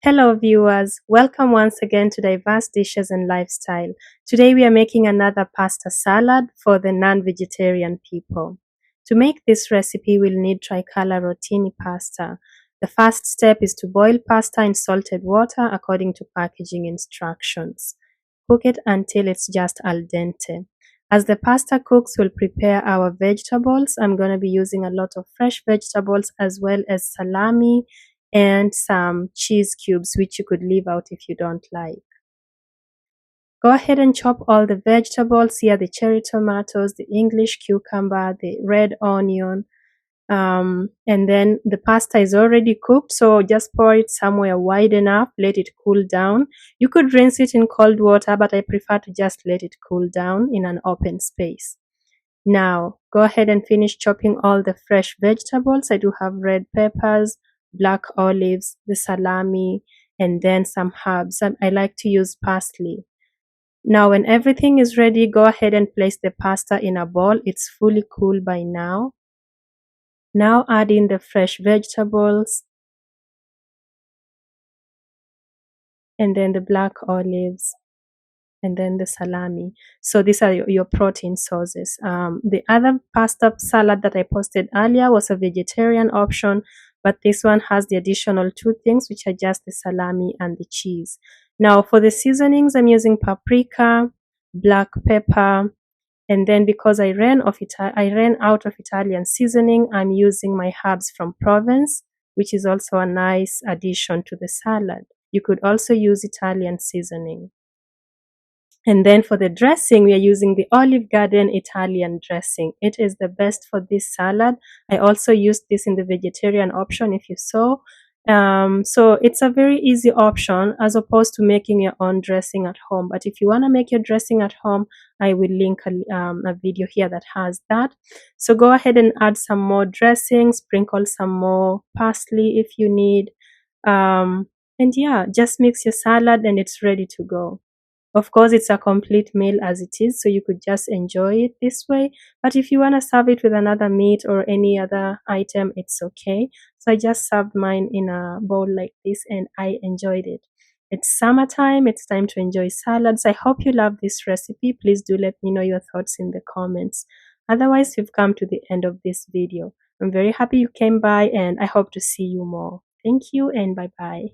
Hello viewers, welcome once again to Diverse Dishes and Lifestyle. Today we are making another pasta salad for the non-vegetarian people. To make this recipe we'll need tricolor rotini pasta. The first step is to boil pasta in salted water according to packaging instructions. Cook it until it's just al dente. As the pasta cooks, we'll prepare our vegetables. I'm going to be using a lot of fresh vegetables as well as salami and some cheese cubes, which you could leave out if you don't like. Go ahead and chop all the vegetables here, the cherry tomatoes, the English cucumber, the red onion, and then the pasta is already cooked, so just pour it somewhere wide enough, let it cool down. You could rinse it in cold water, but I prefer to just let it cool down in an open space. Now, go ahead and finish chopping all the fresh vegetables. I do have red peppers, black olives, the salami, and then some herbs. I like to use parsley. Now, when everything is ready, go ahead and place the pasta in a bowl. It's fully cool by now. Now add in the fresh vegetables and then the black olives and then the salami. So these are your protein sources. The other pasta salad that I posted earlier was a vegetarian option, but this one has the additional two things, which are just the salami and the cheese. Now for the seasonings, I'm using paprika, black pepper, and then because I ran out of Italian seasoning, I'm using my herbs from Provence, which is also a nice addition to the salad. You could also use Italian seasoning. And then for the dressing, we are using the Olive Garden Italian dressing. It is the best for this salad. I also used this in the vegetarian option, if you saw. So it's a very easy option as opposed to making your own dressing at home. But if you want to make your dressing at home, I will link a video here that has that. So go ahead and add some more dressing, sprinkle some more parsley if you need. And yeah, just mix your salad and it's ready to go. Of course, it's a complete meal as it is, so you could just enjoy it this way. But if you want to serve it with another meat or any other item, it's okay. So I just served mine in a bowl like this and I enjoyed it. It's summertime, it's time to enjoy salads. I hope you love this recipe. Please do let me know your thoughts in the comments. Otherwise, you've come to the end of this video. I'm very happy you came by and I hope to see you more. Thank you and bye-bye.